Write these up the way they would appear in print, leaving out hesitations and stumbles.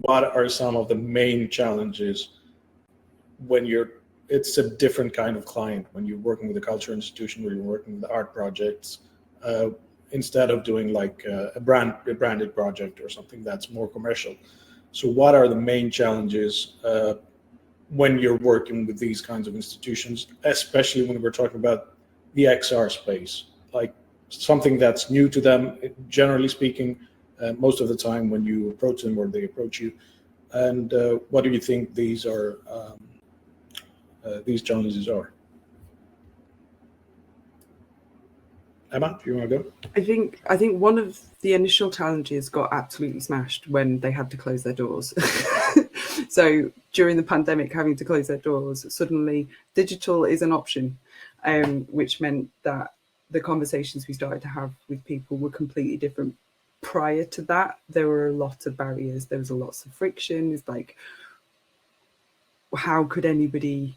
what are some of the main challenges when it's a different kind of client, when you're working with a culture institution, where you're working with art projects, instead of doing like a branded project or something that's more commercial. So what are the main challenges when you're working with these kinds of institutions, especially when we're talking about the XR space, like something that's new to them, generally speaking, most of the time when you approach them or they approach you? And what do you think these challenges are? Emma, do you want to go? I think one of the initial challenges got absolutely smashed when they had to close their doors. So during the pandemic, having to close their doors, suddenly digital is an option, which meant that the conversations we started to have with people were completely different. Prior to that, there were a lot of barriers. There was a lot of friction. It's like, how could anybody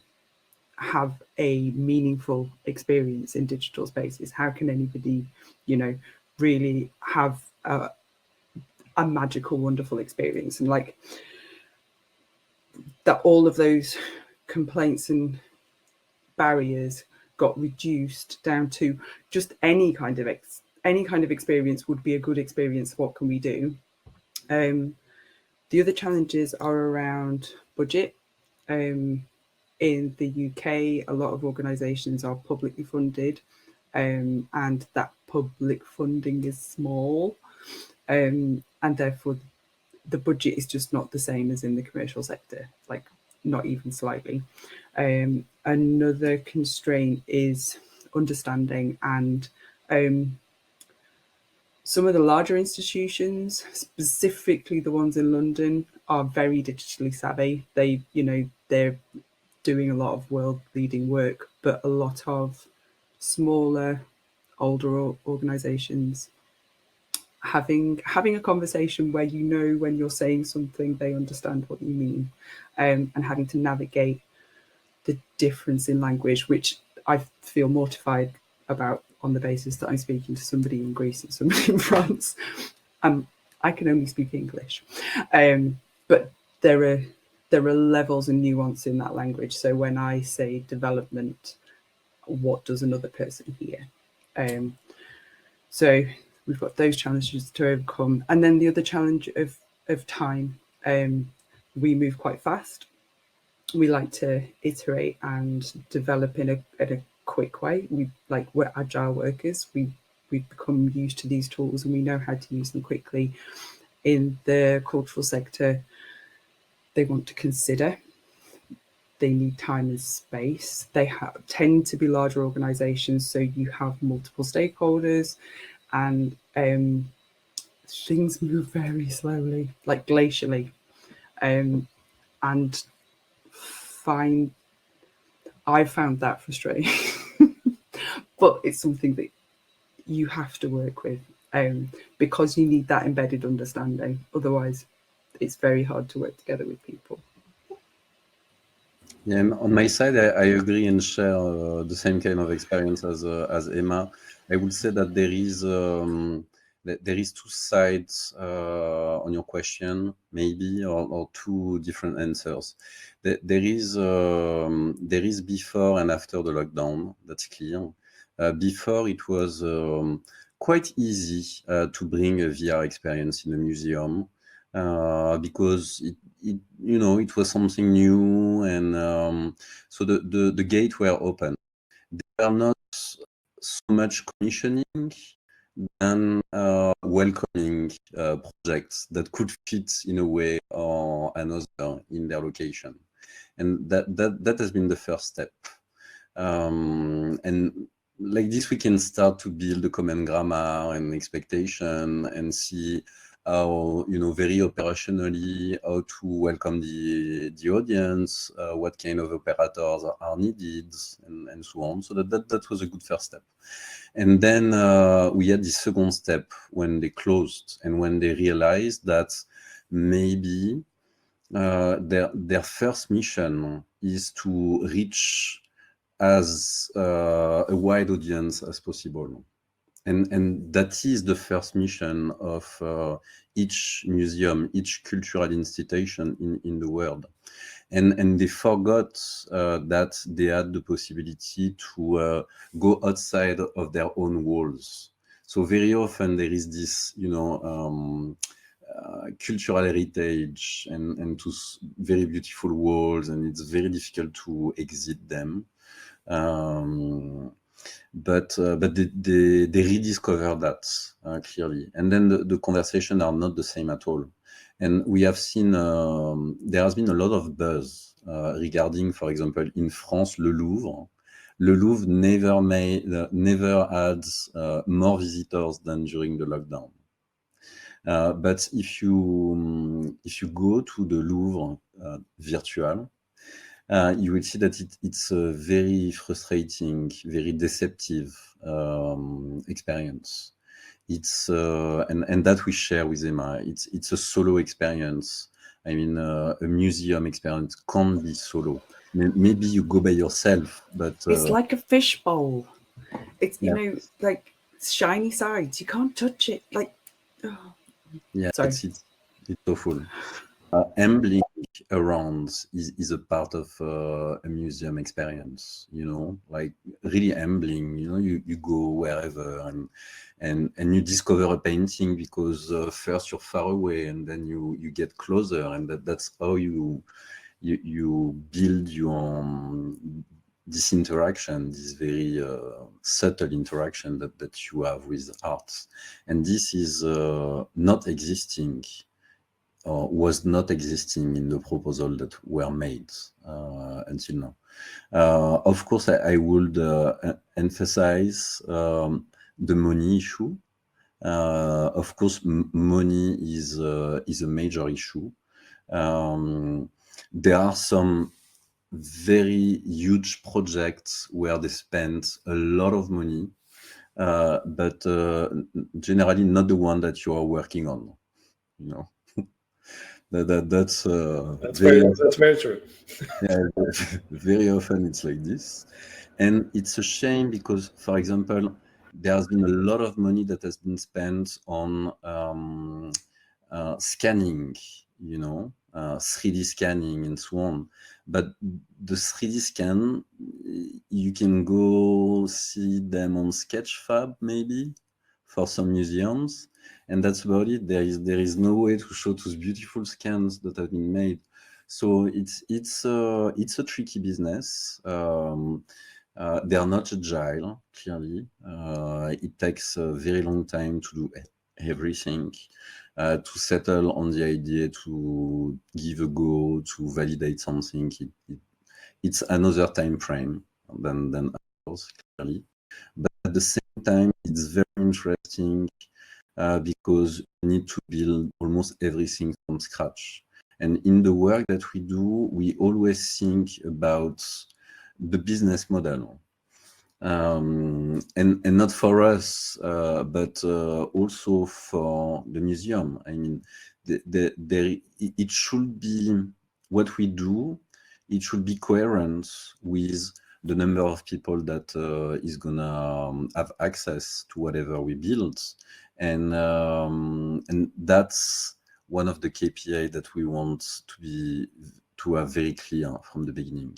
have a meaningful experience in digital spaces? How can anybody, really have a magical, wonderful experience? And like that, all of those complaints and barriers got reduced down to just any kind of experience would be a good experience. What can we do? The other challenges are around budget. In the UK, a lot of organisations are publicly funded, and that public funding is small, and therefore the budget is just not the same as in the commercial sector, like not even slightly. Another constraint is understanding, and some of the larger institutions, specifically the ones in London, are very digitally savvy. They're doing a lot of world-leading work, but a lot of smaller, older organisations, having a conversation where when you're saying something, they understand what you mean, and having to navigate the difference in language, which I feel mortified about on the basis that I'm speaking to somebody in Greece and somebody in France. I can only speak English, but there are levels and nuance in that language. So when I say development, what does another person hear? So we've got those challenges to overcome. And then the other challenge of time, we move quite fast. We like to iterate and develop in a quick way. We're agile workers. We've become used to these tools and we know how to use them quickly. In the cultural sector, they want to consider. They need time and space. They tend to be larger organisations, so you have multiple stakeholders, and things move very slowly, like glacially. And I found that frustrating, but it's something that you have to work with, because you need that embedded understanding. Otherwise, it's very hard to work together with people. Yeah, on my side, I agree and share the same kind of experience as Emma. I would say that there is two sides on your question, maybe, or two different answers. There is before and after the lockdown. That's clear. Before, it was quite easy to bring a VR experience in a museum, because it was something new, and so the gates were open. They are not so much commissioning than welcoming projects that could fit in a way or another in their location, and that has been the first step. And like this, we can start to build a common grammar and expectation and see how, very operationally, how to welcome the audience, what kind of operators are needed, and so on. So that was a good first step. And then we had the second step when they closed and when they realized that maybe their first mission is to reach as a wide audience as possible. And that is the first mission of each museum, each cultural institution in the world. And they forgot that they had the possibility to go outside of their own walls. So very often there is this, cultural heritage and very beautiful walls, and it's very difficult to exit them. But they rediscover that clearly, and then the conversations are not the same at all. And we have seen there has been a lot of buzz regarding, for example, in France, Le Louvre. Le Louvre never had more visitors than during the lockdown. But if you go to the Louvre virtual, you will see that it's a very frustrating, very deceptive experience. It's and that we share with Emma. It's a solo experience. I mean, a museum experience can't be solo. Maybe you go by yourself, but It's like a fishbowl. It's, you yeah. know, like shiny sides. You can't touch it. Like, oh. Yeah, Sorry. it's awful. Ambling around is a part of a museum experience, like really ambling. You go wherever and you discover a painting because first you're far away and then you get closer, and that's how you build this interaction, this very subtle interaction that you have with art. And this is not existing, or was not existing in the proposal that were made until now. Of course, I would emphasize the money issue. Of course, money is a major issue. There are some very huge projects where they spend a lot of money, but generally not the one that you are working on. That's very true. Yeah, very often it's like this, and it's a shame because, for example, there has been a lot of money that has been spent on scanning, 3D scanning and so on. But the 3D scan, you can go see them on Sketchfab maybe for some museums, and that's about it. There is no way to show those beautiful scans that have been made. So it's a tricky business. They are not agile, clearly. It takes a very long time to do everything, to settle on the idea, to give a go, to validate something. It's another time frame than ours, clearly. But at the same time, it's very interesting because you need to build almost everything from scratch. And in the work that we do, we always think about the business model. And not for us, but also for the museum. I mean, it should be what we do. It should be coherent with the number of people that is gonna have access to whatever we build, and that's one of the KPI that we want to have very clear from the beginning.